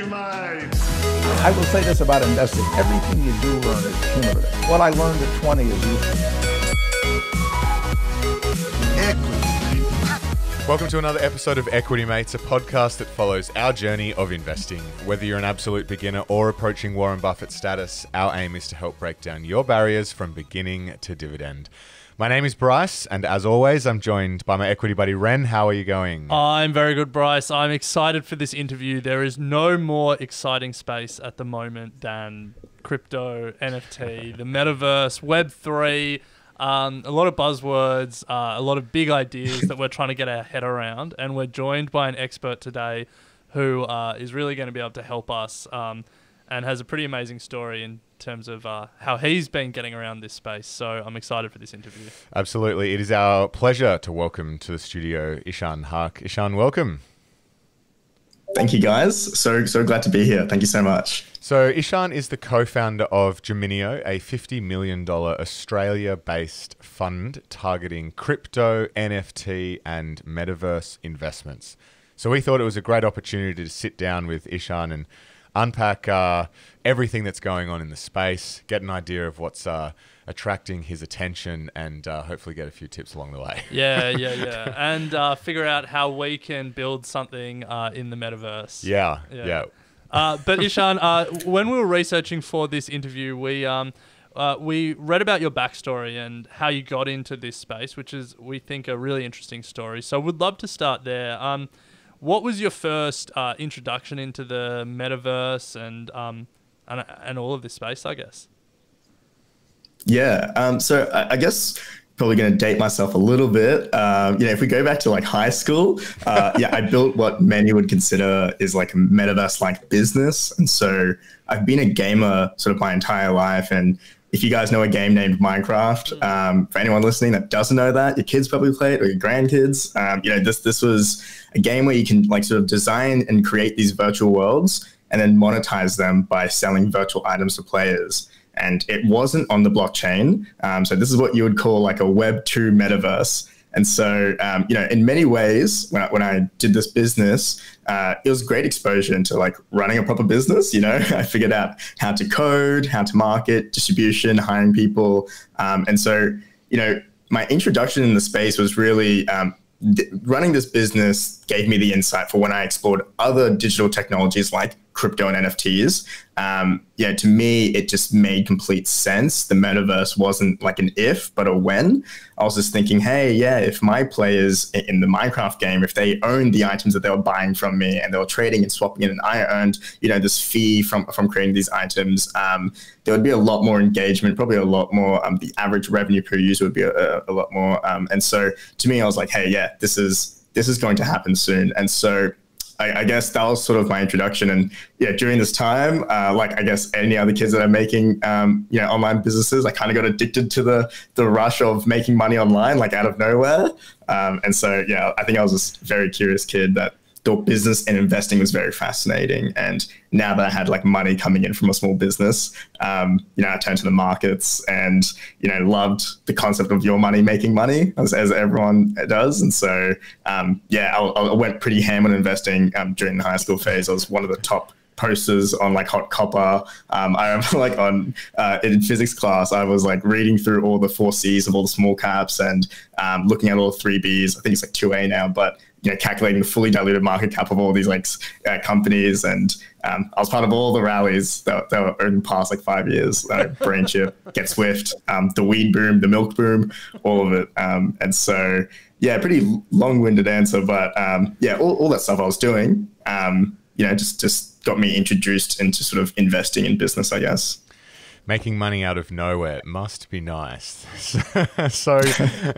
mate. I will say this about investing. Everything you do learn is cumulative. What I learned at 20 is useful. Equity. Welcome to another episode of Equity Mates, a podcast that follows our journey of investing. Whether you're an absolute beginner or approaching Warren Buffett status, our aim is to help break down your barriers from beginning to dividend. My name is Bryce, and as always, I'm joined by my equity buddy, Ren. How are you going? I'm very good, Bryce. I'm excited for this interview. There is no more exciting space at the moment than crypto, NFT, the metaverse, Web3, a lot of buzzwords, a lot of big ideas that we're trying to get our head around. And we're joined by an expert today who is really going to be able to help us and has a pretty amazing story in terms of how he's been getting around this space. So I'm excited for this interview. Absolutely. It is our pleasure to welcome to the studio Ishan Haque. Ishan, welcome. Thank you, guys. So glad to be here. Thank you so much. So Ishan is the co-founder of Germinio, a $50 million Australia-based fund targeting crypto, NFT, and metaverse investments. So we thought it was a great opportunity to sit down with Ishan and unpack everything that's going on in the space, get an idea of what's attracting his attention, and hopefully get a few tips along the way. Yeah. And figure out how we can build something in the metaverse. Yeah. But Ishan, when we were researching for this interview, we read about your backstory and how you got into this space, which is, we think, a really interesting story. So we'd love to start there. What was your first introduction into the metaverse and all of this space, I guess? Yeah. So I guess probably going to date myself a little bit. If we go back to like high school, I built what many would consider is like a metaverse-like business. And so I've been a gamer sort of my entire life. And if you guys know a game named Minecraft, for anyone listening that doesn't know that, your kids probably play it or your grandkids. This was a game where you can like sort of design and create these virtual worlds and then monetize them by selling virtual items to players. And it wasn't on the blockchain. So this is what you would call like a Web 2 metaverse. And so, in many ways, when I did this business, it was great exposure into like running a proper business. I figured out how to code, how to market, distribution, hiring people. And so, my introduction in the space was really running this business gave me the insight for when I explored other digital technologies like crypto and NFTs. To me, it just made complete sense. The metaverse wasn't like an if, but a when. I was just thinking, hey, if my players in the Minecraft game, if they owned the items that they were buying from me and they were trading and swapping it, and I earned, this fee from creating these items, there would be a lot more engagement, probably a lot more. The average revenue per user would be a lot more. And so to me, I was like, hey, this is going to happen soon. And so I guess that was sort of my introduction. And during this time, like I guess any other kids that are making, online businesses, I kind of got addicted to the rush of making money online, like out of nowhere. And so, I think I was this very curious kid that thought business and investing was very fascinating. And now that I had like money coming in from a small business, I turned to the markets and, loved the concept of your money making money as everyone does. And so, I went pretty ham on investing during the high school phase. I was one of the top posters on like Hot Copper. I remember like in physics class, I was like reading through all the 4Cs of all the small caps and looking at all the 3Bs. I think it's like 2A now, but calculating the fully diluted market cap of all these like companies. And I was part of all the rallies that were in the past like 5 years, BrainChip, Get Swift, the weed boom, the milk boom, all of it. And so, pretty long-winded answer, but all that stuff I was doing, just got me introduced into sort of investing in business, I guess. Making money out of nowhere must be nice. So,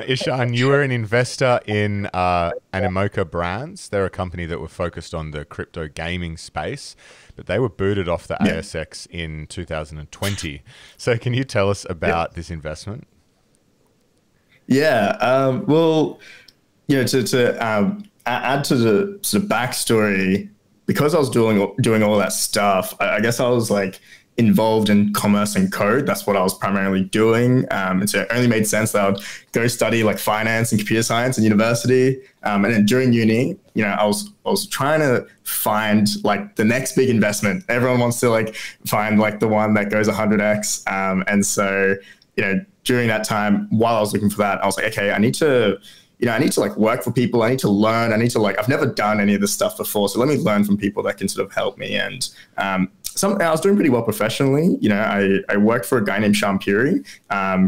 Ishan, you were an investor in Animoka Brands. They're a company that were focused on the crypto gaming space, but they were booted off the ASX in 2020. So can you tell us about this investment? To add to the sort of backstory, because I was doing all that stuff, I guess I was like involved in commerce and code. That's what I was primarily doing. And so it only made sense that I would go study like finance and computer science in university. And then during uni, I was trying to find like the next big investment. Everyone wants to like find like the one that goes 100x. And so, during that time, while I was looking for that, I was like, okay, I need to like work for people. I need to learn. I've never done any of this stuff before. So let me learn from people that can sort of help me. And I was doing pretty well professionally. I worked for a guy named Shyam Puri,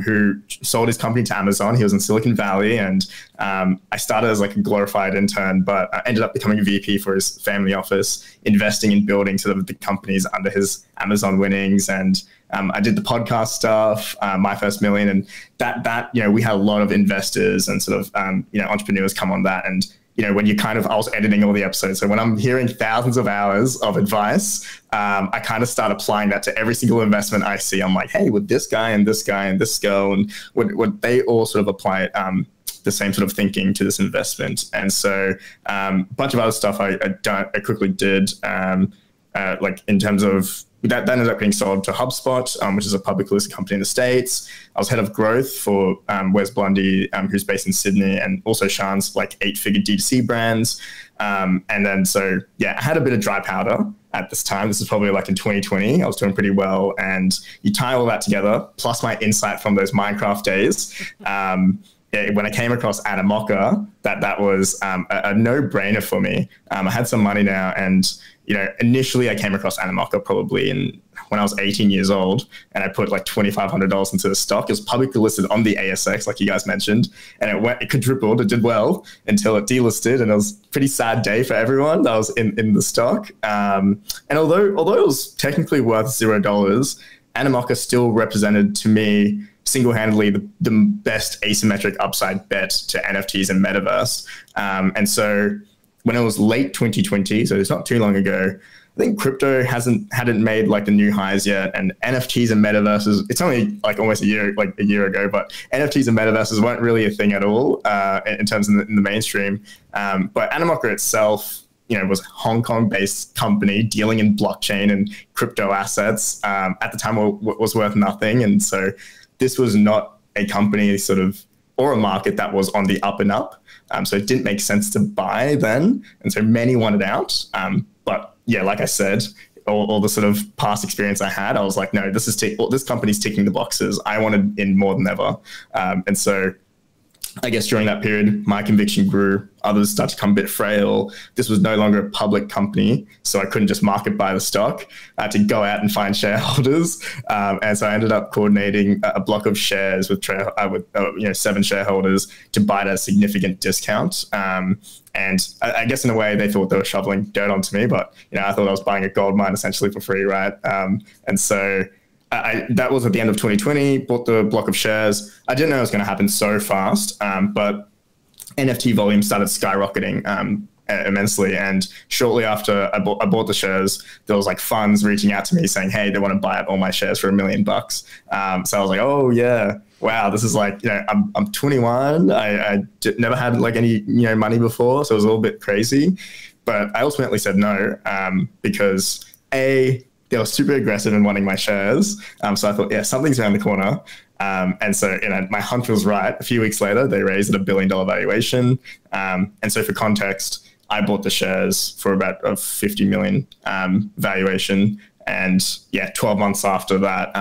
who sold his company to Amazon. He was in Silicon Valley, and I started as like a glorified intern, but I ended up becoming a VP for his family office, investing in building sort of the companies under his Amazon winnings. And I did the podcast stuff, My First Million, and that we had a lot of investors and sort of entrepreneurs come on that. And when I was editing all the episodes. So when I'm hearing thousands of hours of advice, I kind of start applying that to every single investment I see. I'm like, hey, would this guy and this guy and this girl, and would they all sort of apply the same sort of thinking to this investment? And so a bunch of other stuff I quickly did, like in terms of that ended up being sold to HubSpot, which is a publicly listed company in the States. I was head of growth for Wes Blundy, who's based in Sydney, and also Ishans, like 8-figure D2C brands. And then, I had a bit of dry powder at this time. This is probably like in 2020. I was doing pretty well. And you tie all that together, plus my insight from those Minecraft days. When I came across Animoka, that was a no-brainer for me. I had some money now, and initially I came across Animoka probably when I was 18 years old, and I put like $2,500 into the stock. It was publicly listed on the ASX, like you guys mentioned, and it quadrupled. It did well until it delisted, and it was a pretty sad day for everyone that was in the stock. And although it was technically worth $0, Animoka still represented to me single-handedly the best asymmetric upside bet to NFTs and metaverse. And so when it was late 2020, so it's not too long ago, I think crypto hadn't made like the new highs yet, and NFTs and metaverses, it's only like almost a year ago, but NFTs and metaverses weren't really a thing at all in terms of in the mainstream. But Animoka itself, was a Hong Kong-based company dealing in blockchain and crypto assets. At the time, was worth nothing, and so this was not a company or a market that was on the up and up. So it didn't make sense to buy then. And so many wanted out. But yeah, like I said, all the sort of past experience I had, I was like, no, this company's ticking the boxes. I wanted in more than ever. And so I guess during that period, my conviction grew. Others started to become a bit frail. This was no longer a public company, so I couldn't just market buy the stock. I had to go out and find shareholders, and so I ended up coordinating a block of shares with 7 shareholders to buy at a significant discount. And I guess in a way they thought they were shoveling dirt onto me, but I thought I was buying a gold mine essentially for free, right? And so that was at the end of 2020, bought the block of shares. I didn't know it was going to happen so fast, but NFT volume started skyrocketing immensely. And shortly after I bought the shares, there was like funds reaching out to me saying, hey, they want to buy up all my shares for $1 million. So I was like, oh yeah, wow, this is like, I'm 21. I never had like any, money before. So it was a little bit crazy, but I ultimately said no, because they were super aggressive in wanting my shares. So I thought, yeah, something's around the corner. And so, my hunch was right. A few weeks later, they raised at $1 billion valuation. And so for context, I bought the shares for about a 50 million valuation. And 12 months after that,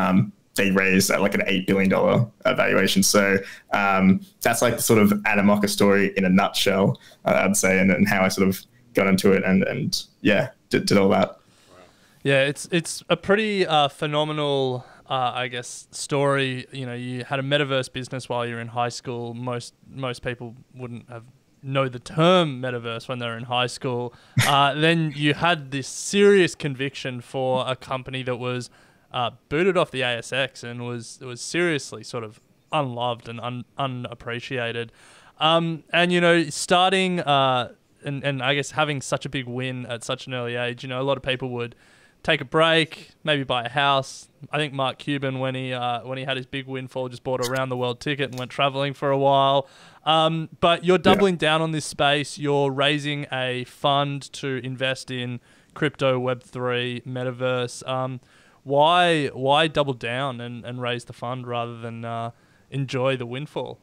they raised at like an $8 billion valuation. So that's like the sort of Animoka story in a nutshell, I'd say, and how I sort of got into it and did all that. Yeah, it's a pretty phenomenal, I guess, story. You had a metaverse business while you were in high school. Most people wouldn't have know the term metaverse when they're in high school. Then you had this serious conviction for a company that was booted off the ASX and was seriously sort of unloved and unappreciated. And starting and I guess having such a big win at such an early age, a lot of people would take a break, maybe buy a house. I think Mark Cuban, when he had his big windfall, just bought a round the world ticket and went traveling for a while. But you're doubling down on this space. You're raising a fund to invest in crypto, Web3, metaverse. Why double down and raise the fund rather than enjoy the windfall?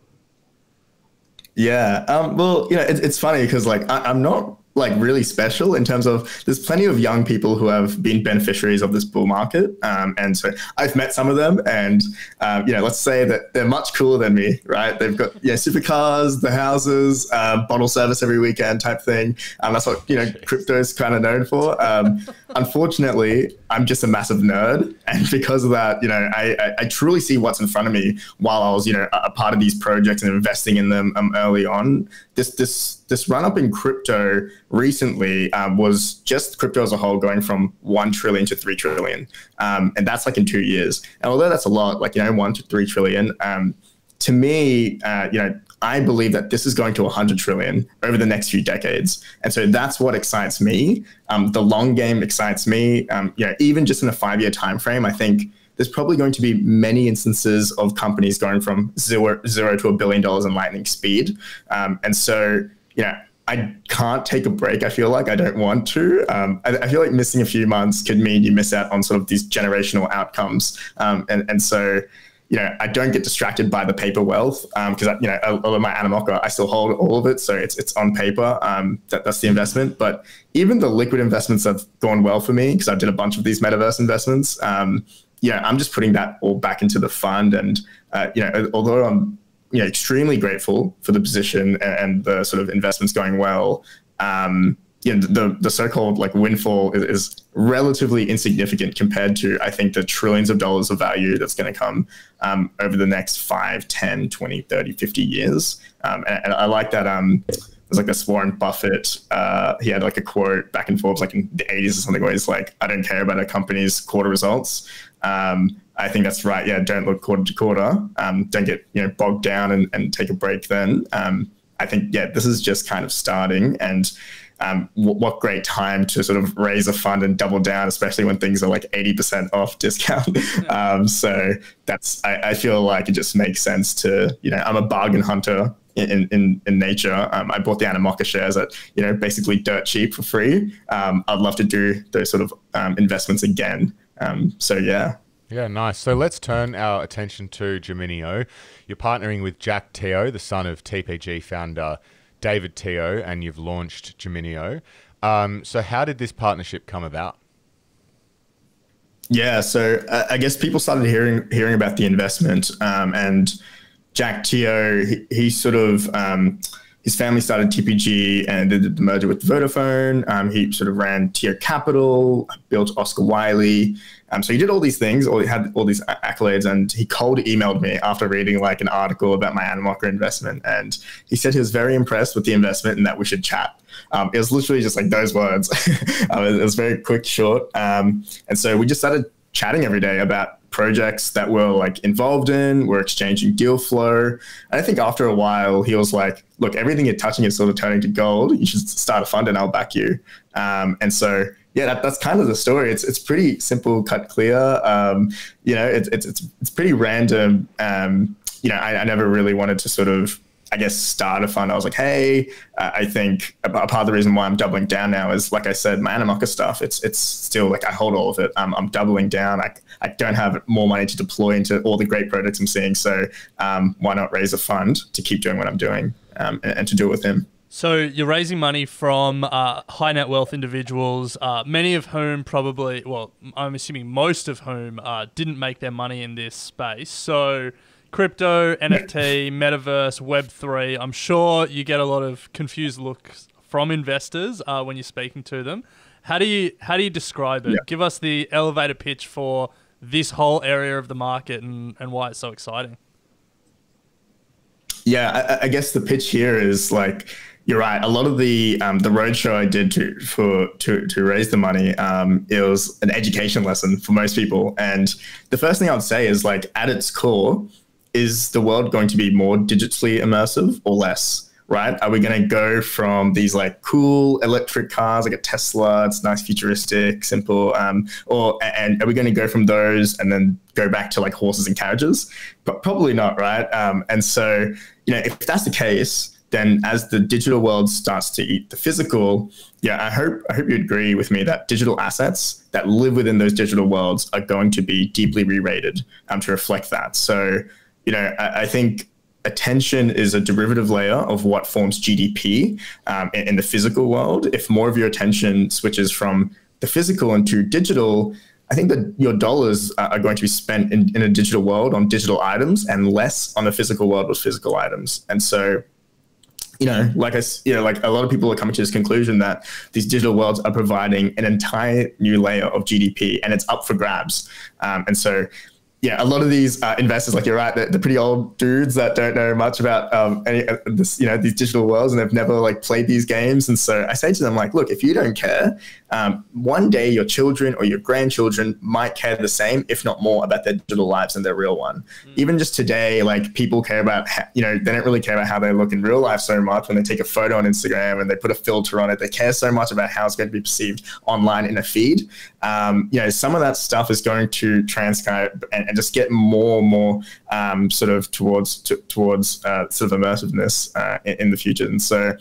Yeah. Well, it's funny because like I'm not like really special in terms of there's plenty of young people who have been beneficiaries of this bull market. And so I've met some of them and, let's say that they're much cooler than me, right? They've got, supercars, the houses, bottle service every weekend type thing. That's what, crypto is kind of known for. Unfortunately, I'm just a massive nerd. And because of that, I truly see what's in front of me while I was, a part of these projects and investing in them early on. This run up in crypto recently was just crypto as a whole going from 1 trillion to 3 trillion. And that's like in 2 years. And although that's a lot, 1 to 3 trillion, to me, I believe that this is going to 100 trillion over the next few decades. And so that's what excites me. The long game excites me. Even just in a 5-year time frame, I think there's probably going to be many instances of companies going from zero to $1 billion in lightning speed. And so, I can't take a break. I feel like I don't want to. I feel like missing a few months could mean you miss out on sort of these generational outcomes. And so, I don't get distracted by the paper wealth because, a lot of my Animoka, I still hold all of it. So it's on paper. That's the investment. But even the liquid investments have gone well for me because I did a bunch of these metaverse investments. I'm just putting that all back into the fund. And, although I'm extremely grateful for the position and the sort of investments going well, the so-called windfall is relatively insignificant compared to, I think, the trillions of dollars of value that's going to come over the next 5, 10, 20, 30, 50 years. And I like that there's this Warren Buffett, he had a quote back in Forbes in the 80s or something where he's like, I don't care about a company's quarter results. I think that's right. Yeah, don't look quarter to quarter. Don't get bogged down and take a break then. I think, this is just kind of starting. And what great time to sort of raise a fund and double down, especially when things are 80% off discount. So I feel like it just makes sense to, I'm a bargain hunter in nature. I bought the Animoka shares at, basically dirt cheap for free. I'd love to do those sort of investments again. Yeah, nice. So let's turn our attention to Germinio. You're partnering with Jack Teo, the son of TPG founder David Teo, and you've launched Germinio. So how did this partnership come about? Yeah, so I guess people started hearing about the investment, and Jack Teo, he sort of his family started TPG and did the merger with Vodafone. He sort of ran Teo Capital, built Oscar Wiley. So he did all these things, or he had all these accolades, and he cold emailed me after reading an article about my Animoka investment. And he said he was very impressed with the investment and that we should chat. It was literally just those words. It was very quick, short. And so we just started chatting every day about projects that we're involved in. We're exchanging deal flow. And I think after a while, he was like, look, everything you're touching is sort of turning to gold. You should start a fund and I'll back you. And so, that's kind of the story. It's pretty simple, cut clear. It's pretty random. I never really wanted to sort of, start a fund. I was like, hey, I think a part of the reason why I'm doubling down now is, like I said, my Animoka stuff. It's still I hold all of it. I'm doubling down. I don't have more money to deploy into all the great projects I'm seeing. So why not raise a fund to keep doing what I'm doing and to do it with him? So you're raising money from high net wealth individuals, many of whom probably, well, I'm assuming most of whom didn't make their money in this space. So crypto, NFT, metaverse, Web3, I'm sure you get a lot of confused looks from investors when you're speaking to them. How do you describe it? Yeah. Give us the elevator pitch for this whole area of the market and why it's so exciting. Yeah, I guess the pitch here is you're right. A lot of the roadshow I did to raise the money, it was an education lesson for most people. And the first thing I would say is at its core, is the world going to be more digitally immersive or less? Right? Are we going to go from these cool electric cars like a Tesla? It's nice, futuristic, simple. And are we going to go from those and then go back to horses and carriages? But probably not, right? And so if that's the case, then as the digital world starts to eat the physical, yeah, I hope you agree with me that digital assets that live within those digital worlds are going to be deeply re-rated to reflect that. So, I think attention is a derivative layer of what forms GDP in the physical world. If more of your attention switches from the physical into digital, I think that your dollars are going to be spent in a digital world on digital items and less on the physical world with physical items. And so, like a lot of people are coming to this conclusion that these digital worlds are providing an entire new layer of GDP, and it's up for grabs. And so, yeah, a lot of these investors, like you're right, they're pretty old dudes that don't know much about these digital worlds, and they've never played these games. And so I say to them, look, if you don't care, one day your children or your grandchildren might care the same, if not more, about their digital lives than their real one. Even just today, people care about, they don't really care about how they look in real life so much. When they take a photo on Instagram and they put a filter on it, they care so much about how it's going to be perceived online in a feed. Some of that stuff is going to transcribe and just get more and more sort of towards sort of immersiveness in the future. And so,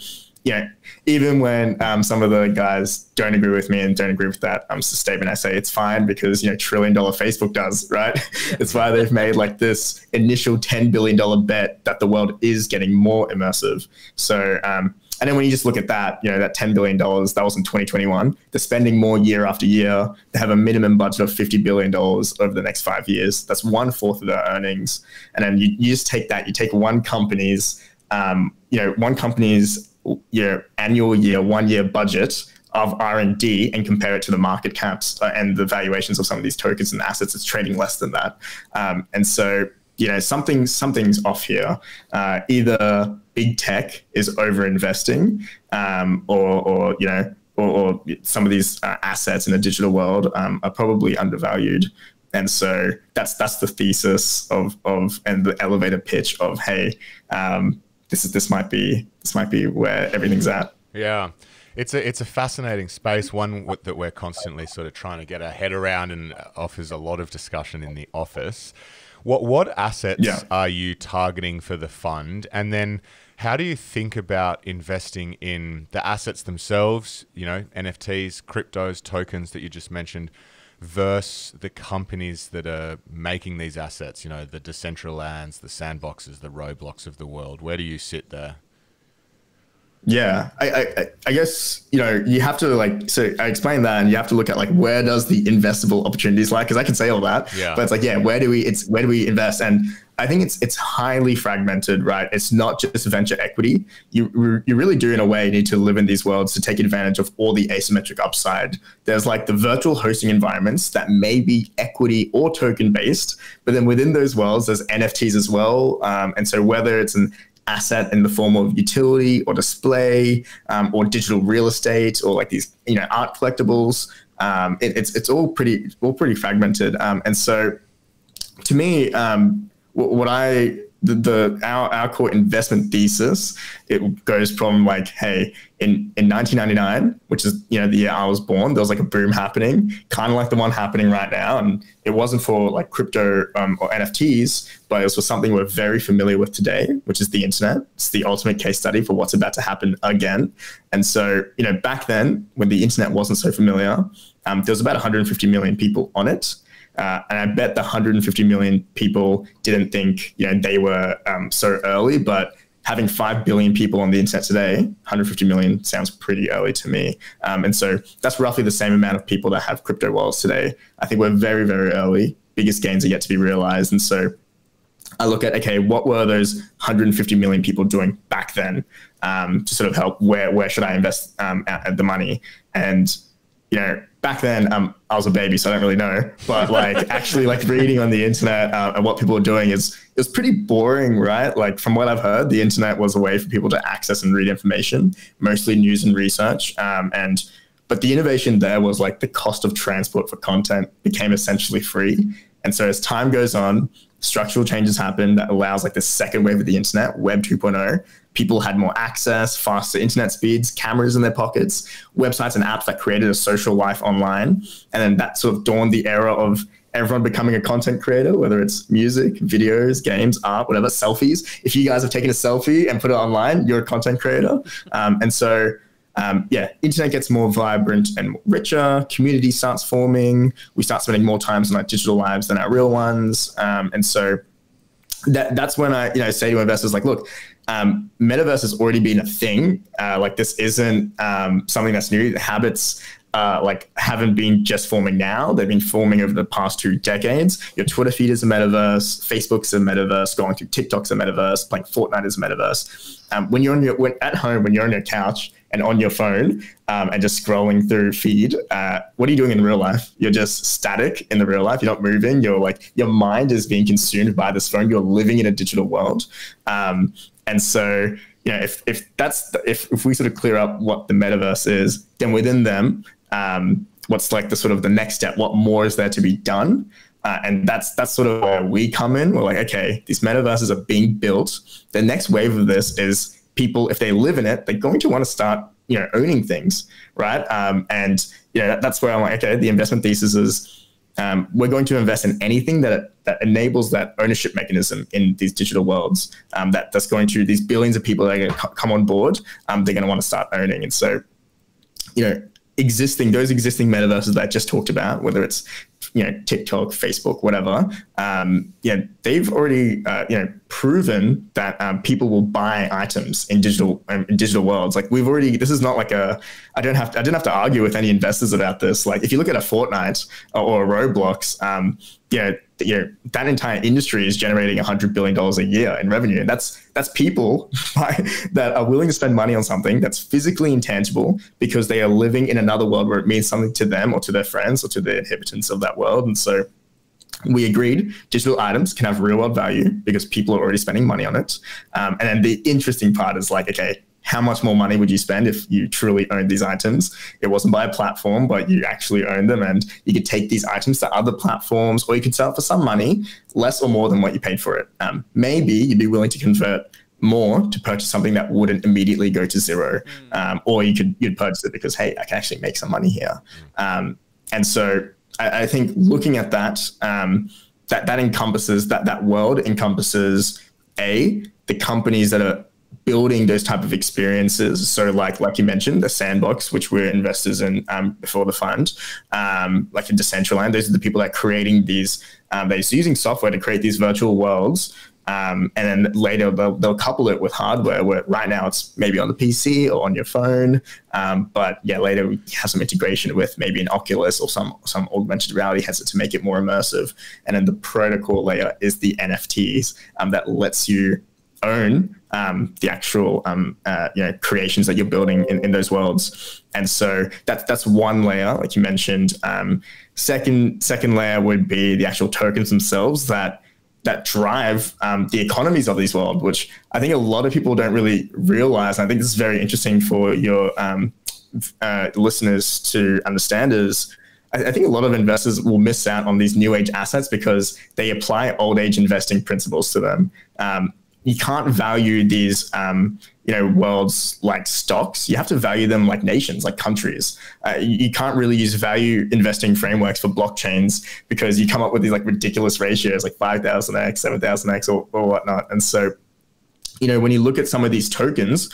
even when some of the guys don't agree with me and don't agree with that statement, I say it's fine because, $1 trillion Facebook does, right? It's why they've made this initial $10 billion bet that the world is getting more immersive. So, and then when you just look at that, that $10 billion, that was in 2021. They're spending more year after year. They have a minimum budget of $50 billion over the next 5 years. That's 1/4 of their earnings. And then you just take that, you take one company's annual 1 year budget of R&D and compare it to the market caps and the valuations of some of these tokens and assets. It's trading less than that. And so, something's off here. Either big tech is over investing, or some of these assets in the digital world are probably undervalued. And so that's the thesis of and the elevator pitch of, hey, this might be where everything's at. Yeah. It's a fascinating space, one that we're constantly sort of trying to get our head around, and offers a lot of discussion in the office. What assets are you targeting for the fund? And then how do you think about investing in the assets themselves, NFTs, cryptos, tokens that you just mentioned, versus the companies that are making these assets, the Decentralands, the Sandboxes, the Roblox of the world? Where do you sit there? Yeah, I guess, you have to so I explained that, and you have to look at where does the investable opportunities lie? Because I can say all that, but it's where do we invest? And I think it's highly fragmented, right? It's not just venture equity. You really do, in a way, need to live in these worlds to take advantage of all the asymmetric upside. There's the virtual hosting environments that may be equity or token based, but then within those worlds, there's NFTs as well. And so whether it's an asset in the form of utility or display, or digital real estate, or these art collectibles, it's all pretty fragmented. And so to me, our core investment thesis, it goes from hey, in 1999, which is the year I was born, there was a boom happening, kind of like the one happening right now, and it wasn't for crypto or NFTs, but it was for something we're very familiar with today, which is the internet. It's the ultimate case study for what's about to happen again. And so back then, when the internet wasn't so familiar, there was about 150 million people on it. And I bet the 150 million people didn't think they were so early, but having 5 billion people on the internet today, 150 million sounds pretty early to me. And so that's roughly the same amount of people that have crypto wallets today. I think we're very, very early. Biggest gains are yet to be realized. And so I look at, okay, what were those 150 million people doing back then to sort of help? Where should I invest the money? And back then, I was a baby, so I don't really know. But actually, reading on the internet and what people were doing it was pretty boring, right? From what I've heard, the internet was a way for people to access and read information, mostly news and research. But the innovation there was the cost of transport for content became essentially free. And so as time goes on, structural changes happen that allows the second wave of the internet, Web 2.0. People had more access, faster internet speeds, cameras in their pockets, websites and apps that created a social life online. And then that sort of dawned the era of everyone becoming a content creator, whether it's music, videos, games, art, whatever, selfies. If you guys have taken a selfie and put it online, you're a content creator. Internet gets more vibrant and richer. Community starts forming. We start spending more time in our digital lives than our real ones. That's when I say to investors, like, look, metaverse has already been a thing. Like, this isn't something that's new. The habits haven't been just forming now. They've been forming over the past 2 decades. Your Twitter feed is a metaverse. Facebook's a metaverse. Going through TikTok's a metaverse. Playing Fortnite is a metaverse. When you're at home, when you're on your couch and on your phone and just scrolling through feed, what are you doing in real life? You're just static in the real life. You're not moving. Your mind is being consumed by this phone. You're living in a digital world. And so, if we sort of clear up what the metaverse is, then within them, what's like the next step? What more is there to be done? And that's sort of where we come in. We're like, okay, these metaverses are being built. The next wave of this is people, if they live in it, they're going to want to start, owning things, right? That's where I'm like, okay, the investment thesis is we're going to invest in anything that enables that ownership mechanism in these digital worlds. That's going to, these billions of people that are going to come on board, they're going to want to start owning. And so, those existing metaverses that I just talked about, whether it's TikTok, Facebook, whatever, they've already proven that people will buy items in digital worlds. Like, this is not like I didn't have to argue with any investors about this. Like, if you look at a Fortnite or a Roblox, that entire industry is generating $100 billion a year in revenue. And that's people that are willing to spend money on something that's physically intangible because they are living in another world where it means something to them or to their friends or to the inhabitants of that world. And so we agreed digital items can have real world value because people are already spending money on it. And then the interesting part is like, okay, how much more money would you spend if you truly owned these items? It wasn't by a platform, but you actually owned them, and you could take these items to other platforms, or you could sell it for some money, less or more than what you paid for it. Maybe you'd be willing to convert more to purchase something that wouldn't immediately go to zero, or you'd purchase it because, hey, I can actually make some money here. And so I think looking at that, that encompasses that world encompasses the companies that are building those type of experiences. So like you mentioned, the Sandbox, which we're investors in before the fund, like in Decentraland, those are the people that are creating these, they're using software to create these virtual worlds. And then later they'll couple it with hardware where right now it's maybe on the PC or on your phone. But yeah, later we have some integration with maybe an Oculus or some augmented reality headset to make it more immersive. And then the protocol layer is the NFTs that lets you own the actual creations that you're building in those worlds. And so that's one layer, like you mentioned. Second layer would be the actual tokens themselves that drive the economies of these worlds, which I think a lot of people don't really realize. And I think this is very interesting for your listeners to understand is I think a lot of investors will miss out on these new age assets because they apply old age investing principles to them. You can't value these, worlds like stocks. You have to value them like nations, like countries. You can't really use value investing frameworks for blockchains because you come up with these like ridiculous ratios, like 5,000x, 7,000x, or whatnot. And so, when you look at some of these tokens,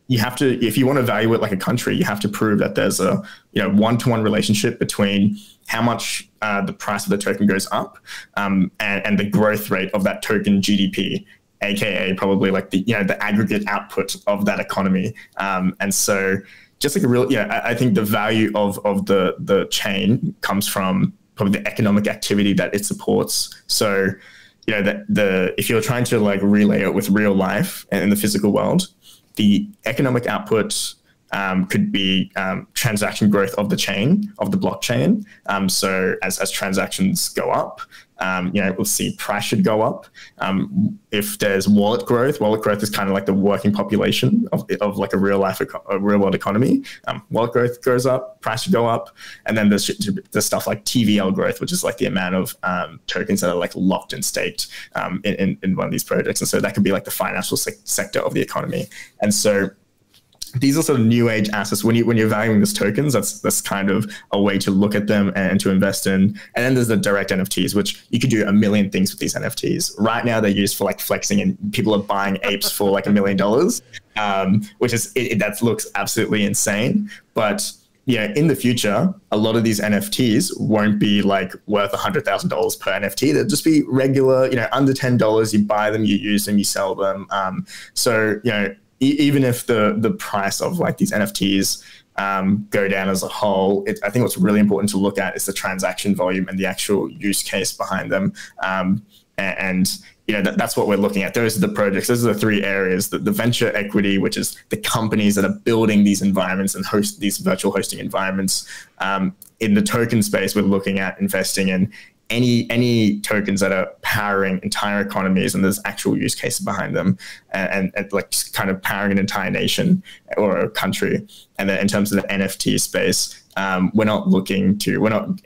you have to, if you want to value it like a country, you have to prove that there's a one-to-one relationship between how much the price of the token goes up and the growth rate of that token GDP, aka probably like the aggregate output of that economy. And so just like I think the value of the chain comes from probably the economic activity that it supports. So if you're trying to like relay it with real life and in the physical world, the economic output could be transaction growth of the chain, of the blockchain. So as transactions go up, we'll see price should go up. If there's wallet growth is kind of like the working population of like a real world economy. Wallet growth goes up, price should go up. And then there's stuff like TVL growth, which is like the amount of tokens that are like locked and staked in one of these projects. And so that could be like the financial sector of the economy. And so these are sort of new age assets. When you're valuing these tokens, that's kind of a way to look at them and to invest in. And then there's the direct NFTs, which you could do a million things with these NFTs. Right now, they're used for like flexing, and people are buying apes for like $1 million, which is that looks absolutely insane. But in the future, a lot of these NFTs won't be like worth $100,000 per NFT. They'll just be regular, under $10. You buy them, you use them, you sell them. Even if the price of like these NFTs go down as a whole, I think what's really important to look at is the transaction volume and the actual use case behind them. That's what we're looking at. Those are the projects. Those are the three areas: the venture equity, which is the companies that are building these environments and host these virtual hosting environments. In the token space, we're looking at investing in any tokens that are powering entire economies, and there's actual use cases behind them, and like kind of powering an entire nation or a country. And then in terms of the NFT space, we're not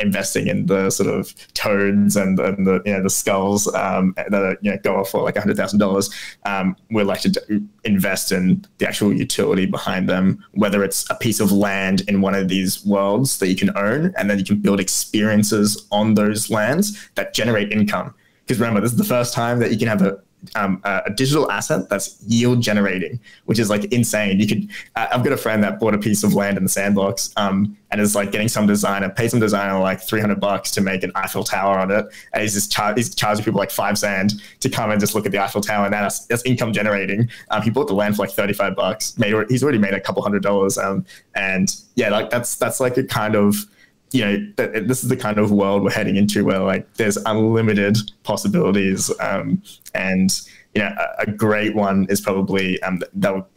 investing in the sort of toads and the skulls that go off for like $100,000. We like to invest in the actual utility behind them, whether it's a piece of land in one of these worlds that you can own, and then you can build experiences on those lands that generate income. Because remember, this is the first time that you can have a digital asset that's yield generating, which is like insane. I've got a friend that bought a piece of land in the Sandbox, and is like getting paid some designer like $300 to make an Eiffel Tower on it, and he's charging people like 5 sand to come and just look at the Eiffel Tower, and that's income generating. He bought the land for like $35. He's already made a couple $100, and yeah, like that's like a kind of, this is the kind of world we're heading into, where like there's unlimited possibilities. And a great one is probably that will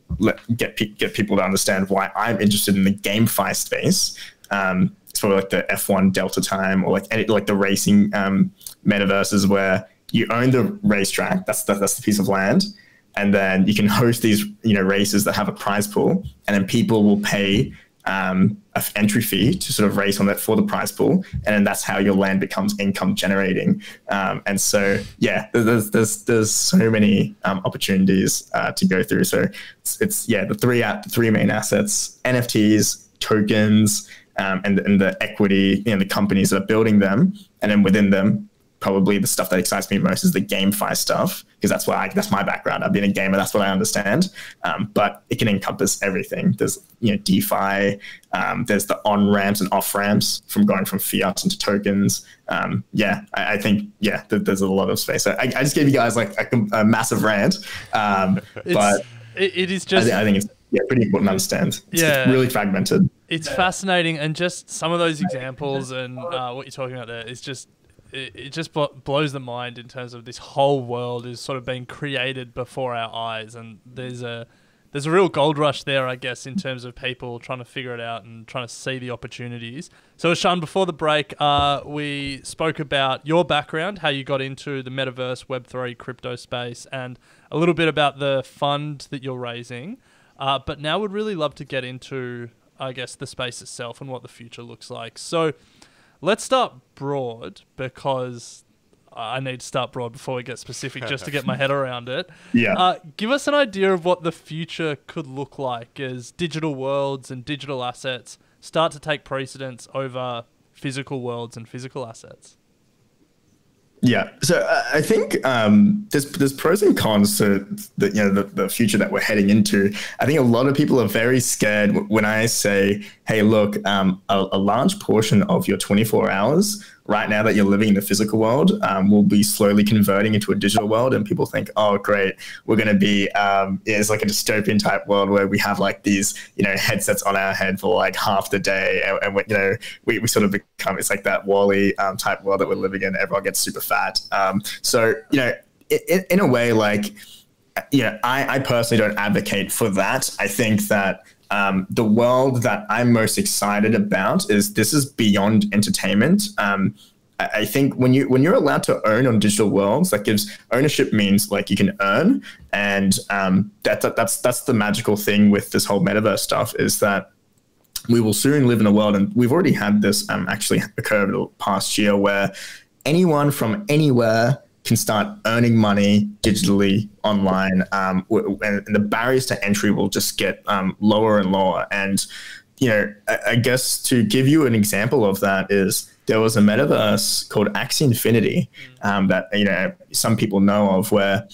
get people to understand why I'm interested in the GameFi space. It's probably like the F1 Delta Time, or like the racing metaverses, where you own the racetrack. That's the piece of land, and then you can host these races that have a prize pool, and then people will pay an entry fee to sort of race on that for the prize pool, and then that's how your land becomes income generating. And so there's so many opportunities to go through. So it's the three main assets: NFTs, tokens, and the equity, the companies that are building them, and then within them, probably the stuff that excites me most is the GameFi stuff, because that's my background. I've been a gamer, that's what I understand. But it can encompass everything. There's DeFi, there's the on ramps and off ramps from going from fiat into tokens. I think there's a lot of space. So I just gave you guys like a massive rant, but it is just. I think it's pretty important to understand. It's really fragmented. It's fascinating, and just some of those examples and what you're talking about there is just. It just blows the mind in terms of this whole world is sort of being created before our eyes, and there's a real gold rush there, I guess, in terms of people trying to figure it out and trying to see the opportunities. So, Ishan, before the break, we spoke about your background, how you got into the metaverse, Web3, crypto space, and a little bit about the fund that you're raising. But now we'd really love to get into, I guess, the space itself and what the future looks like. So, let's start broad, because I need to start broad before we get specific, just to get my head around it. Yeah. Give us an idea of what the future could look like as digital worlds and digital assets start to take precedence over physical worlds and physical assets. Yeah, so I think there's pros and cons to the future that we're heading into. I think a lot of people are very scared when I say, hey, look, a large portion of your 24 hours right now that you're living in the physical world will be slowly converting into a digital world. And people think, oh, great, we're going to be, it's like a dystopian type world where we have like these, headsets on our head for like half the day. And we sort of become, it's like that Wall-E type world that we're living in. Everyone gets super fat. So, in a way, like, I personally don't advocate for that. I think that the world that I'm most excited about this is beyond entertainment. I think when you're allowed to own on digital worlds, that gives ownership means like you can earn, and that's the magical thing with this whole metaverse stuff, is that we will soon live in a world, and we've already had this actually occur over the past year, where anyone from anywhere can start earning money digitally online, and the barriers to entry will just get lower and lower. And I guess to give you an example of that is there was a metaverse called Axie Infinity that some people know of, where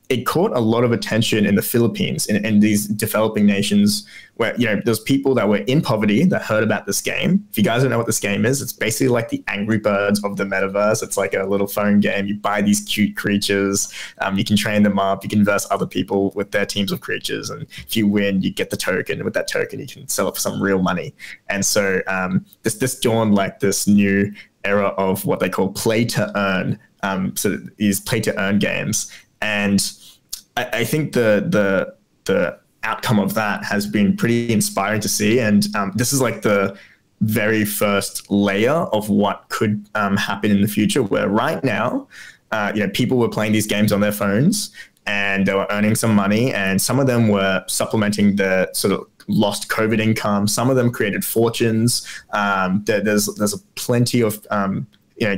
it caught a lot of attention in the Philippines, in these developing nations, where there's people that were in poverty that heard about this game. If you guys don't know what this game is, it's basically like the Angry Birds of the metaverse. It's like a little phone game. You buy these cute creatures, you can train them up, you can verse other people with their teams of creatures, and if you win, you get the token. With that token, you can sell it for some real money. And so this dawned like this new era of what they call play to earn. So these play to earn games. And I think the outcome of that has been pretty inspiring to see. And this is like the very first layer of what could happen in the future, where right now, people were playing these games on their phones and they were earning some money, and some of them were supplementing the sort of lost COVID income. Some of them created fortunes. There's plenty of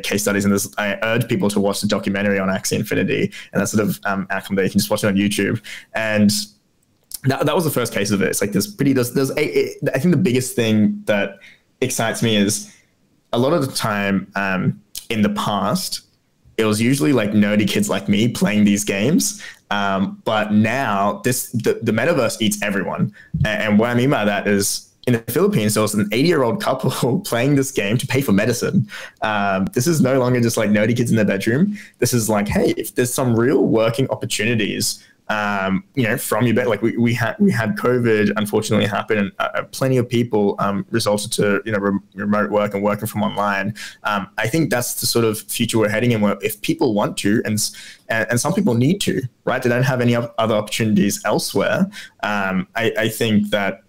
case studies, and I urge people to watch the documentary on Axie Infinity, and that sort of outcome there. You can just watch it on YouTube. And that was the first case of it. It's like I think the biggest thing that excites me is a lot of the time in the past, it was usually like nerdy kids like me playing these games. But now the metaverse eats everyone. And what I mean by that is, in the Philippines, there was an 80-year-old couple playing this game to pay for medicine. This is no longer just like nerdy kids in their bedroom. This is like, hey, if there's some real working opportunities, from your bed, like we had COVID unfortunately happen, and plenty of people resulted to remote work and working from online. I think that's the sort of future we're heading in, where if people want to, and some people need to, right? They don't have any other opportunities elsewhere. I think that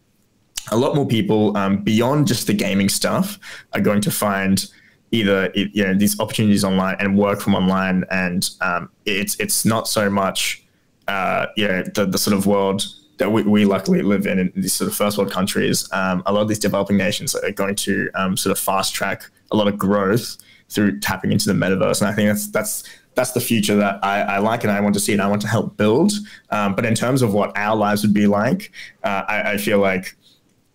a lot more people beyond just the gaming stuff are going to find either these opportunities online and work from online, and it's not so much the sort of world that we luckily live in these sort of first world countries. A lot of these developing nations are going to sort of fast track a lot of growth through tapping into the metaverse, and I think that's the future that I like and I want to see and I want to help build. But in terms of what our lives would be like, I feel like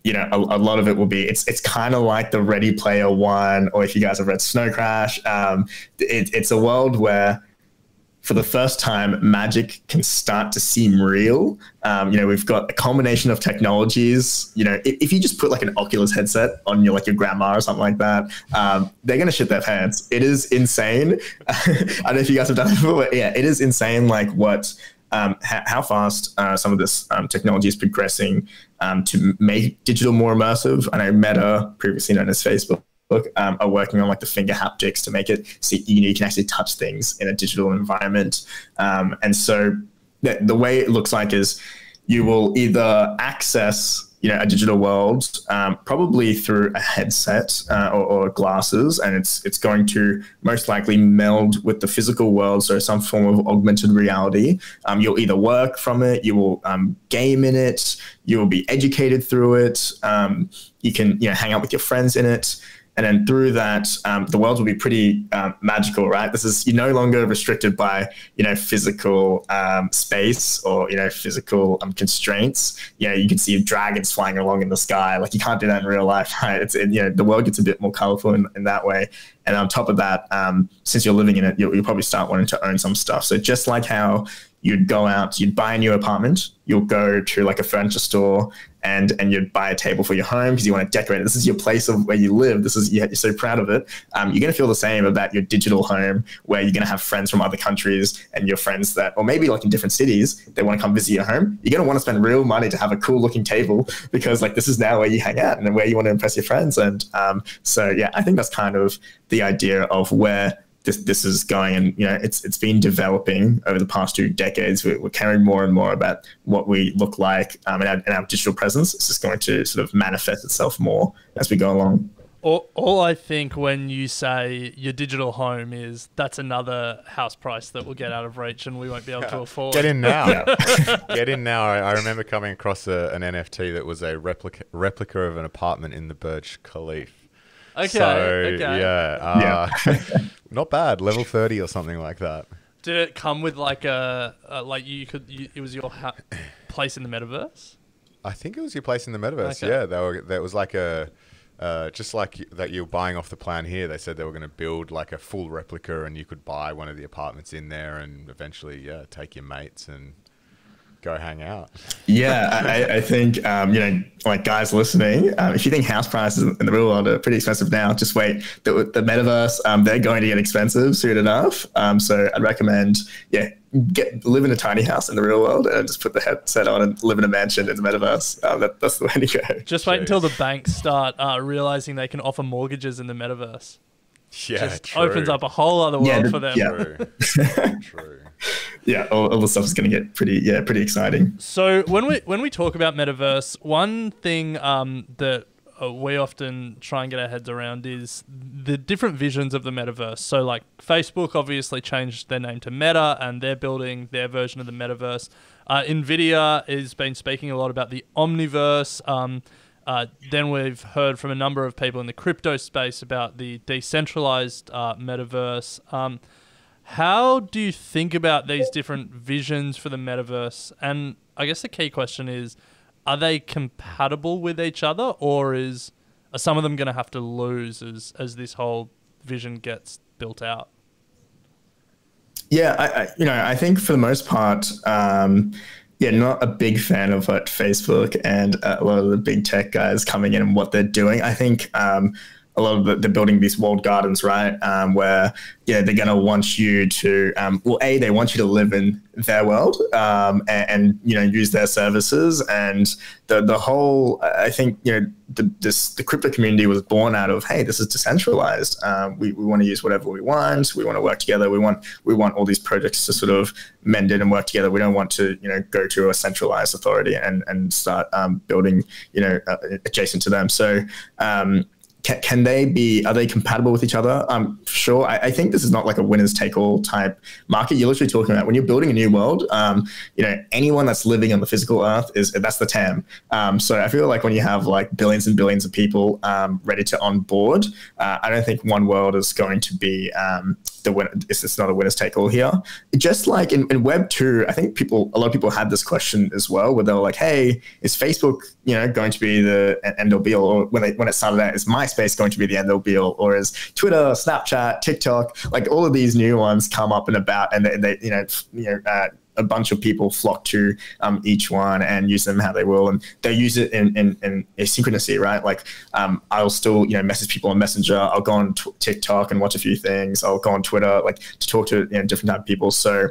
a lot of it will be, it's kind of like the Ready Player One, or if you guys have read Snow Crash, it's a world where for the first time, magic can start to seem real. We've got a combination of technologies. If you just put like an Oculus headset on your grandma or something like that, they're going to shit their pants. It is insane. I don't know if you guys have done it before, but yeah, it is insane. Like how fast some of this technology is progressing to make digital more immersive. I know Meta, previously known as Facebook, are working on like the finger haptics to make it so you can actually touch things in a digital environment. And so the way it looks like is you will either access a digital world, probably through a headset or glasses, and it's going to most likely meld with the physical world, so some form of augmented reality. You'll either work from it, you will game in it, you will be educated through it, you can hang out with your friends in it. And then through that, the world will be pretty magical, right? You're no longer restricted by, physical space or, physical constraints. You can see dragons flying along in the sky. Like, you can't do that in real life, right? The world gets a bit more colorful in that way. And on top of that, since you're living in it, you'll probably start wanting to own some stuff. So just like how you'd go out, you'd buy a new apartment, you'll go to like a furniture store and you'd buy a table for your home because you want to decorate it. This is your place of where you live. You're so proud of it. You're going to feel the same about your digital home, where you're going to have friends from other countries and your friends that, or maybe like in different cities, they want to come visit your home. You're going to want to spend real money to have a cool looking table because like this is now where you hang out and where you want to impress your friends. And so, yeah, I think that's kind of the idea of where this is going, and it's been developing over the past 2 decades. We're caring more and more about what we look like in our digital presence. It's just going to sort of manifest itself more as we go along. All I think when you say your digital home is that's another house price that will get out of reach and we won't be able to afford. Get in now. Get in now. I remember coming across an NFT that was a replica of an apartment in the Burj Khalifa. Okay. Yeah. Not bad. Level 30 or something like that. Did it come with like it was your place in the metaverse? I think it was your place in the metaverse. Okay. Yeah, there was like a just like that you're buying off the plan here. They said they were going to build like a full replica, and you could buy one of the apartments in there, and eventually, take your mates and go hang out. Yeah, I think, like guys listening, if you think house prices in the real world are pretty expensive now, just wait. The metaverse, they're going to get expensive soon enough. So I'd recommend, live in a tiny house in the real world and just put the headset on and live in a mansion in the metaverse. That's the way to go. Just wait until the banks start realizing they can offer mortgages in the metaverse. Yeah, Just true. opens up a whole other world for them. Yeah. True. Yeah, all the stuff is going to get pretty exciting. So when we talk about metaverse, one thing that we often try and get our heads around is the different visions of the metaverse. So like Facebook obviously changed their name to Meta, and they're building their version of the metaverse. Nvidia has been speaking a lot about the omniverse. Then we've heard from a number of people in the crypto space about the decentralized metaverse. How do you think about these different visions for the metaverse? And I guess the key question is, are they compatible with each other, or are some of them going to have to lose as this whole vision gets built out? Yeah, I think for the most part, not a big fan of what Facebook and a lot of the big tech guys coming in and what they're doing. I think a lot of they're building these walled gardens, right? Where they're going to want you to, they want you to live in their world and use their services. And the whole, I think, the crypto community was born out of, hey, this is decentralized. We want to use whatever we want. We want to work together. We want all these projects to sort of mend in and work together. We don't want to, go to a centralized authority and start building, adjacent to them. So, are they compatible with each other? Sure. I think this is not like a winners take all type market. You're literally talking about when you're building a new world, anyone that's living on the physical earth that's the TAM. So I feel like when you have like billions and billions of people ready to onboard, I don't think one world is going to be the winner. It's not a winners take all here. Just like in Web 2, I think a lot of people had this question as well, where they were like, hey, is Facebook, going to be the end all be all? Or when it started out, is MySpace going to be the end all be all? Or is Twitter, Snapchat, TikTok, like all of these new ones come up and about, and they a bunch of people flock to each one and use them how they will, and they use it in asynchronousy, right? Like I'll still message people on Messenger. I'll go on TikTok and watch a few things. I'll go on Twitter like to talk to different type of people. So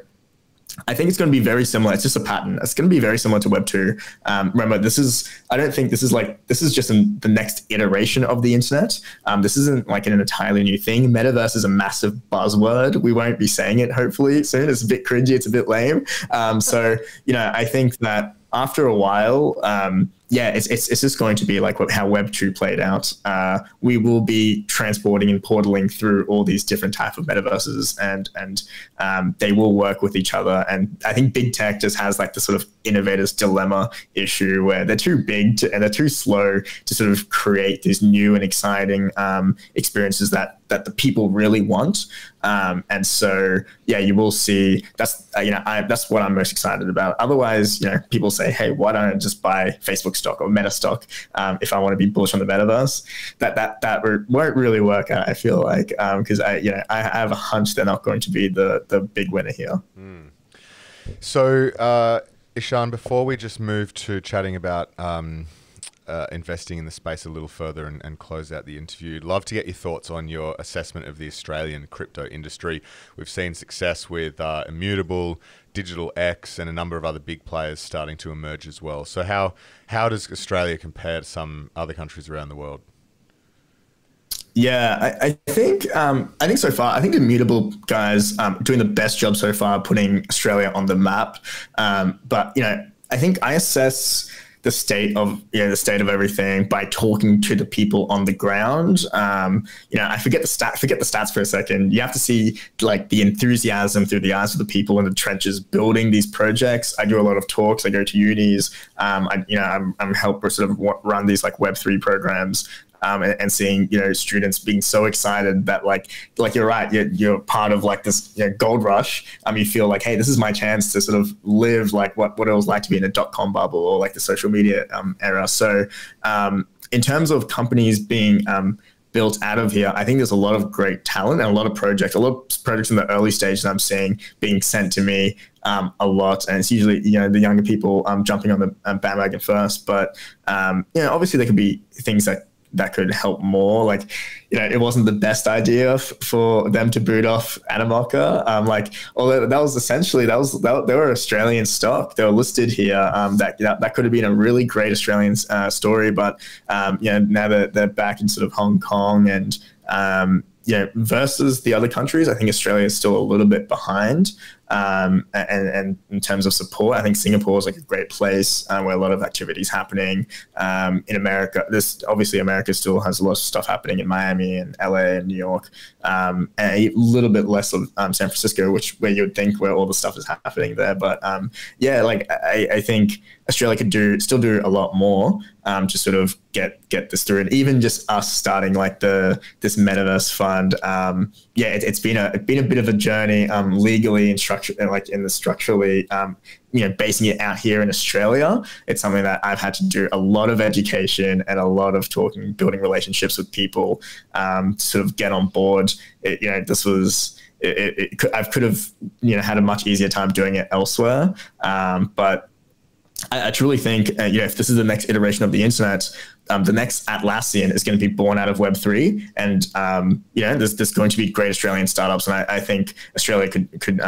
I think it's going to be very similar. It's just a pattern. It's going to be very similar to Web 2. Remember, I don't think this is just the next iteration of the internet. This isn't like an entirely new thing. Metaverse is a massive buzzword. We won't be saying it hopefully soon. It's a bit cringy. It's a bit lame. So, I think that after a while, it's just going to be like how Web 2 played out. We will be transporting and portaling through all these different type of metaverses, and they will work with each other. And I think big tech just has like the sort of innovator's dilemma issue where they're too big and they're too slow to sort of create these new and exciting experiences that the people really want. And so, you will see that's what I'm most excited about. Otherwise, people say, hey, why don't I just buy Facebook stock or Meta stock if I want to be bullish on the metaverse? That won't really work out, I feel like, because I have a hunch they're not going to be the big winner here. So, Ishan, before we just move to chatting about investing in the space a little further and close out the interview, love to get your thoughts on your assessment of the Australian crypto industry. We've seen success with Immutable, Digital X, and a number of other big players starting to emerge as well. So how does Australia compare to some other countries around the world? Yeah, I think so far, I think Immutable guys doing the best job so far putting Australia on the map. But I think I assess the state of everything by talking to the people on the ground. I forget the stats for a second. You have to see like the enthusiasm through the eyes of the people in the trenches building these projects. I do a lot of talks. I go to unis. I'm help sort of run these like Web3 programs and seeing, students being so excited that like you're right, you're part of like this gold rush. You feel like, hey, this is my chance to sort of live like what it was like to be in a .com bubble or like the social media era. So in terms of companies being built out of here, I think there's a lot of great talent and a lot of projects in the early stage that I'm seeing being sent to me a lot. And it's usually, the younger people jumping on the bandwagon first. But, obviously there could be things that could help more. Like, it wasn't the best idea for them to boot off Animoka. Although that was essentially, they were Australian stock. They were listed here. That could have been a really great Australian story. But, now that they're back in sort of Hong Kong and, versus the other countries, I think Australia is still a little bit behind. And in terms of support, I think Singapore is like a great place where a lot of activity is happening. In America, America still has a lot of stuff happening in Miami and LA and New York, and a little bit less of San Francisco, where you'd think where all the stuff is happening there. But I think Australia could still do a lot more to sort of get this through, and even just us starting like this metaverse fund. It's been a bit of a journey legally and structurally, basing it out here in Australia. It's something that I've had to do a lot of education and a lot of talking, building relationships with people to sort of get on board. I could have had a much easier time doing it elsewhere, but I truly think, if this is the next iteration of the internet, the next Atlassian is going to be born out of Web3, and there's going to be great Australian startups, and I think Australia could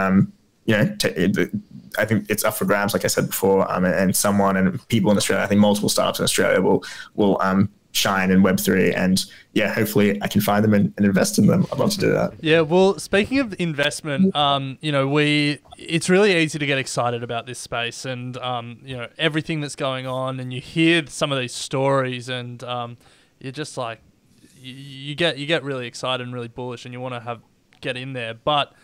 I think it's up for grabs, like I said before, and people in Australia, I think multiple startups in Australia will shine in Web3, and hopefully I can find them and invest in them. I'd love to do that. Yeah, well, speaking of investment, it's really easy to get excited about this space and everything that's going on, and you hear some of these stories, and you're just like, you get really excited and really bullish, and you want to get in there. But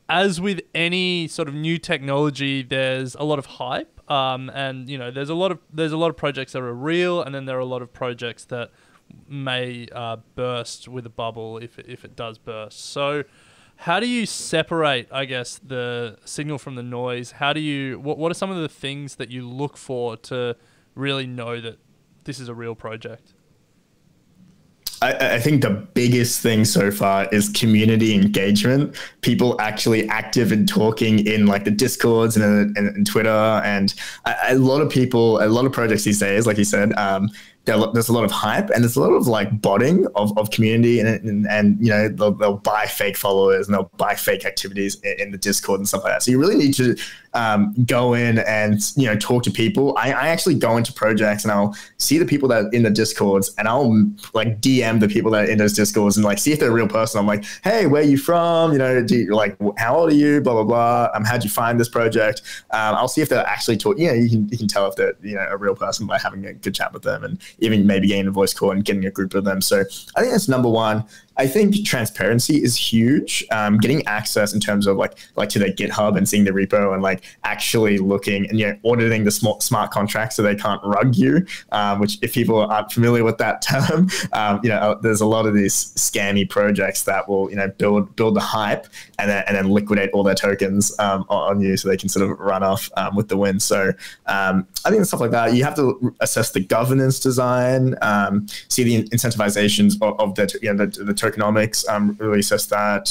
as with any sort of new technology, there's a lot of hype, and there's a lot of projects that are real, and then there are a lot of projects that may burst with a bubble if it does burst. So, how do you separate, I guess, the signal from the noise? What are some of the things that you look for to really know that this is a real project? I think the biggest thing so far is community engagement. People actually active and talking in like the Discords and Twitter, and a lot of projects these days, like you said, there's a lot of hype and there's a lot of like botting of community, and they'll buy fake followers and they'll buy fake activities in the Discord and stuff like that. So you really need to go in and talk to people. I actually go into projects and I'll see the people that are in the Discords, and I'll like DM the people that are in those Discords and like see if they're a real person. I'm like, hey, where are you from? How old are you? Blah blah blah. How'd you find this project? I'll see if they're actually talking. You can tell if they're a real person by having a good chat with them, and even maybe getting a voice call and getting a group of them. So I think that's number one. I think transparency is huge. Getting access in terms of like to their GitHub and seeing the repo and like actually looking and auditing the smart contracts so they can't rug you. Which, if people aren't familiar with that term, there's a lot of these scammy projects that will build the hype and then liquidate all their tokens on you so they can sort of run off with the win. So I think stuff like that. You have to assess the governance design, see the incentivizations of the tokenomics, really assess that,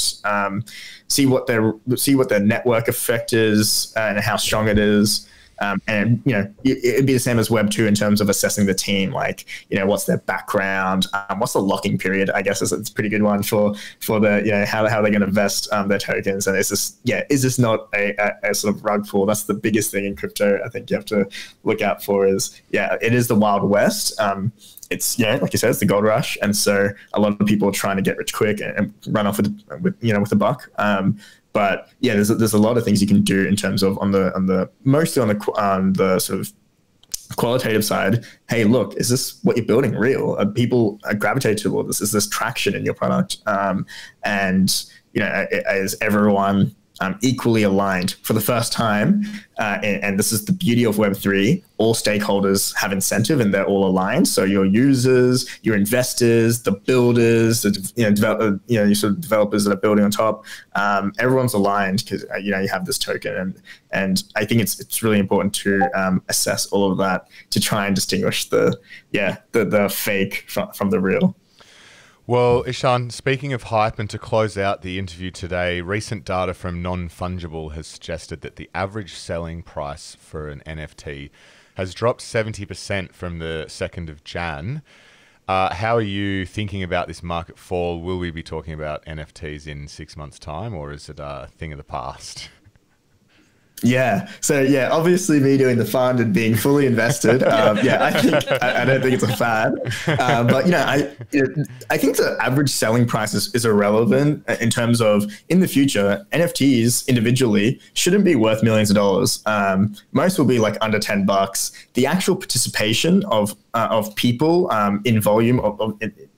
see what their network effect is and how strong it is. And it'd be the same as Web 2 in terms of assessing the team, like what's their background, what's the locking period, I guess is a pretty good one for the how they're going to invest their tokens, and is this not a sort of rug pull? That's the biggest thing in crypto I think you have to look out for. Is it is the Wild West. It's like you said, it's the gold rush, and so a lot of people are trying to get rich quick and run off with a buck. But there's a lot of things you can do in terms of mostly on the sort of qualitative side. Hey, look, is this what you're building real? Are people gravitate toward this? Is this traction in your product? And is everyone equally aligned for the first time. And this is the beauty of Web3. All stakeholders have incentive and they're all aligned. So your users, your investors, the builders, your sort of developers that are building on top, everyone's aligned because you have this token. And I think it's really important to assess all of that to try and distinguish the fake from the real. Well, Ishan, speaking of hype, and to close out the interview today, recent data from Non-Fungible has suggested that the average selling price for an NFT has dropped 70% from the 2nd of Jan. How are you thinking about this market fall? Will we be talking about NFTs in 6 months' time, or is it a thing of the past? Yeah. So obviously me doing the fund and being fully invested. I don't think it's a fad. But I think the average selling price is irrelevant in terms of in the future, NFTs individually shouldn't be worth millions of dollars. Most will be like under $10. The actual participation of people in volume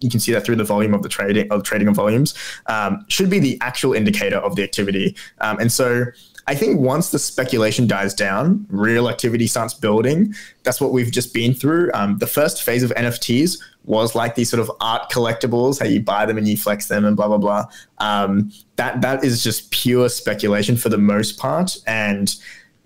you can see that through the volume of the trading of volumes should be the actual indicator of the activity. And so I think once the speculation dies down, real activity starts building. That's what we've just been through. The first phase of NFTs was like these sort of art collectibles, how you buy them and you flex them and blah, blah, blah. That is just pure speculation for the most part. And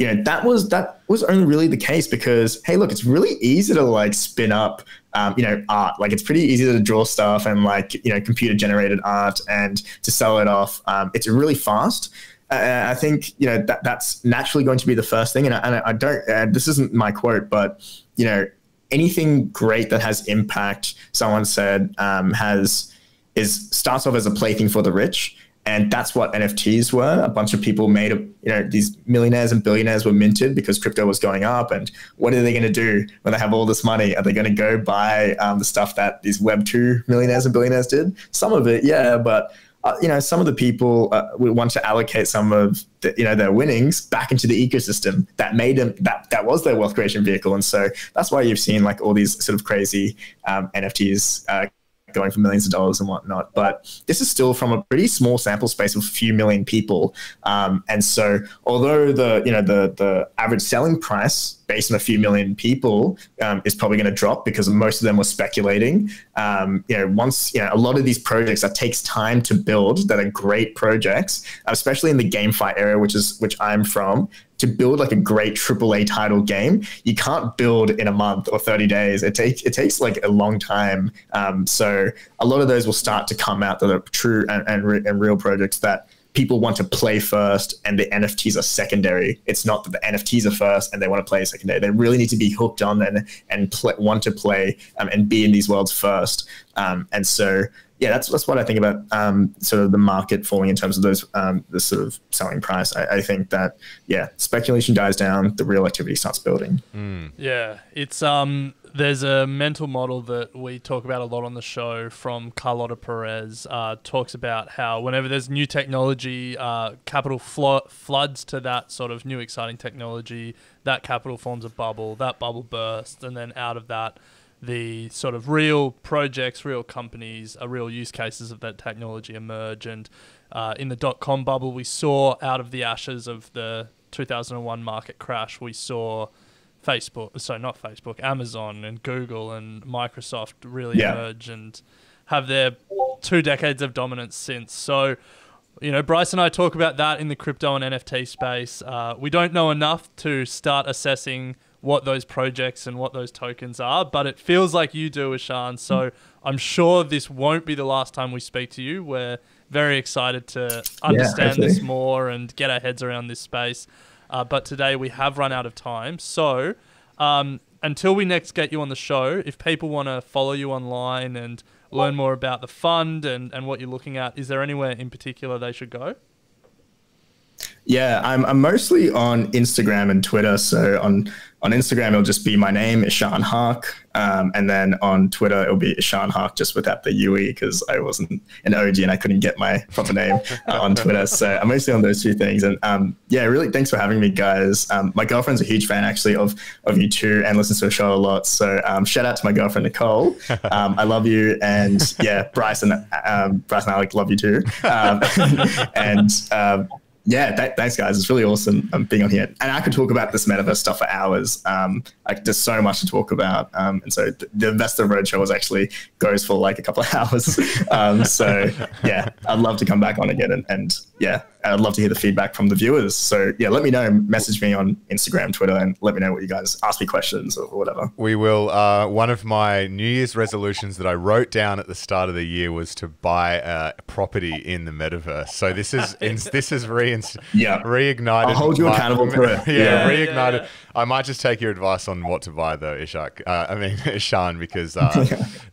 that was only really the case because, hey, look, it's really easy to like spin up, art. Like it's pretty easy to draw stuff and like, computer generated art and to sell it off. It's really fast. I think that's naturally going to be the first thing, and I don't. This isn't my quote, but anything great that has impact, someone said, starts off as a plaything for the rich, and that's what NFTs were. A bunch of people made these millionaires and billionaires were minted because crypto was going up, and what are they going to do when they have all this money? Are they going to go buy the stuff that these Web2 millionaires and billionaires did? Some of it, yeah, but some of the people would want to allocate some of their winnings back into the ecosystem that made them that was their wealth creation vehicle. And so that's why you've seen like all these sort of crazy NFTs going for millions of dollars and whatnot. But this is still from a pretty small sample space of a few million people. And so although the average selling price based on a few million people is probably going to drop because most of them were speculating. Once a lot of these projects that takes time to build that are great projects, especially in the GameFi area, which I'm from, to build like a great AAA title game, you can't build in a month or 30 days. It takes like a long time. So a lot of those will start to come out that are true and real projects that people want to play first and the NFTs are secondary. It's not that the NFTs are first and they want to play secondary. They really need to be hooked on and want to play and be in these worlds first. And so, that's what I think about sort of the market falling in terms of those the sort of selling price. I think that speculation dies down, the real activity starts building. Yeah, it's there's a mental model that we talk about a lot on the show from Carlota Perez. Talks about how whenever there's new technology, capital floods to that sort of new exciting technology. That capital forms a bubble. That bubble bursts, and then out of that, the sort of real projects, real companies, real use cases of that technology emerge. And in the dot-com bubble, we saw out of the ashes of the 2001 market crash, we saw Amazon and Google and Microsoft really emerge and have their 2 decades of dominance since. So, Bryce and I talk about that in the crypto and NFT space. We don't know enough to start assessing what those projects and what those tokens are, but it feels like you do, Ishan. So I'm sure this won't be the last time we speak to you. We're very excited to understand this more and get our heads around this space. But today we have run out of time. So until we next get you on the show, if people want to follow you online and learn more about the fund and what you're looking at, is there anywhere in particular they should go? Yeah, I'm mostly on Instagram and Twitter. So on Instagram, it'll just be my name, Ishan Haque. And then on Twitter, it'll be Ishan Haque, just without the UE, because I wasn't an OG and I couldn't get my proper name on Twitter. So I'm mostly on those two things. And really, thanks for having me, guys. My girlfriend's a huge fan, actually, of you two and listens to the show a lot. So shout out to my girlfriend, Nicole. I love you. And Bryce and Alec love you too. Yeah, thanks guys. It's really awesome being on here. And I could talk about this metaverse stuff for hours. There's so much to talk about. And so the Investor Roadshow actually goes for like a couple of hours. So yeah, I'd love to come back on again. And yeah, I'd love to hear the feedback from the viewers. So yeah, let me know, message me on Instagram, Twitter, and let me know what you guys ask me questions or whatever. We will. One of my New Year's resolutions that I wrote down at the start of the year was to buy a property in the metaverse. So this is reignited. I'll hold you accountable for it. Reignited. I might just take your advice on what to buy though, Ishan, because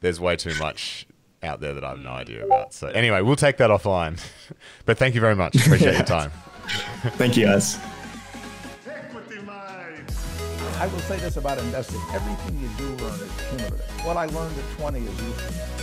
there's way too much out there that I have no idea about. So anyway, we'll take that offline. But thank you very much. Appreciate your time. Thank you guys. I will say this about investing. Everything you do learn is cumulative. What I learned at 20 is useful.